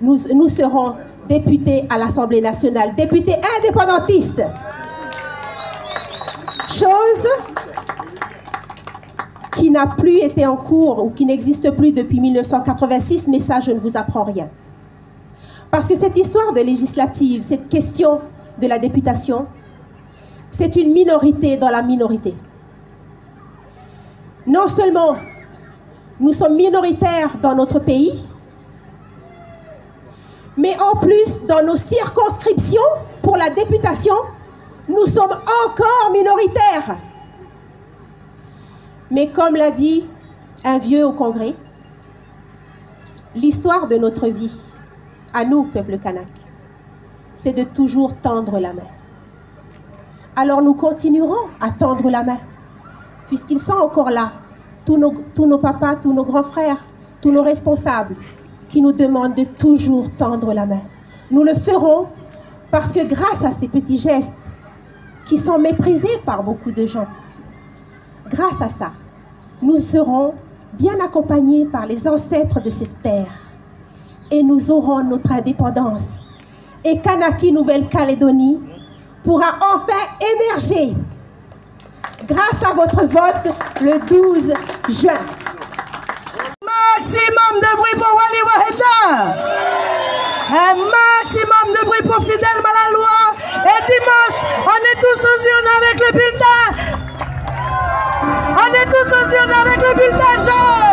nous serons députés à l'Assemblée nationale, députés indépendantistes. Chose qui n'a plus été en cours ou qui n'existe plus depuis 1986, mais ça, je ne vous apprends rien. Parce que cette histoire de législative, cette question de la députation, c'est une minorité dans la minorité. Non seulement nous sommes minoritaires dans notre pays, mais en plus, dans nos circonscriptions, pour la députation, nous sommes encore minoritaires. Mais comme l'a dit un vieux au Congrès, l'histoire de notre vie, à nous, peuple kanak, c'est de toujours tendre la main. Alors nous continuerons à tendre la main, puisqu'ils sont encore là, tous nos papas, tous nos grands frères, tous nos responsables, qui nous demandent de toujours tendre la main. Nous le ferons parce que grâce à ces petits gestes qui sont méprisés par beaucoup de gens, grâce à ça, nous serons bien accompagnés par les ancêtres de cette terre et nous aurons notre indépendance. Et Kanaki Nouvelle-Calédonie pourra enfin émerger grâce à votre vote le 12 juin. Maximum de bruit pour Wally Wahecha. Un maximum de bruit pour Fidel Malaloua. Et dimanche, on est tous aux urnes avec le bulletin. On est tous aux urnes avec le bulletin jaune.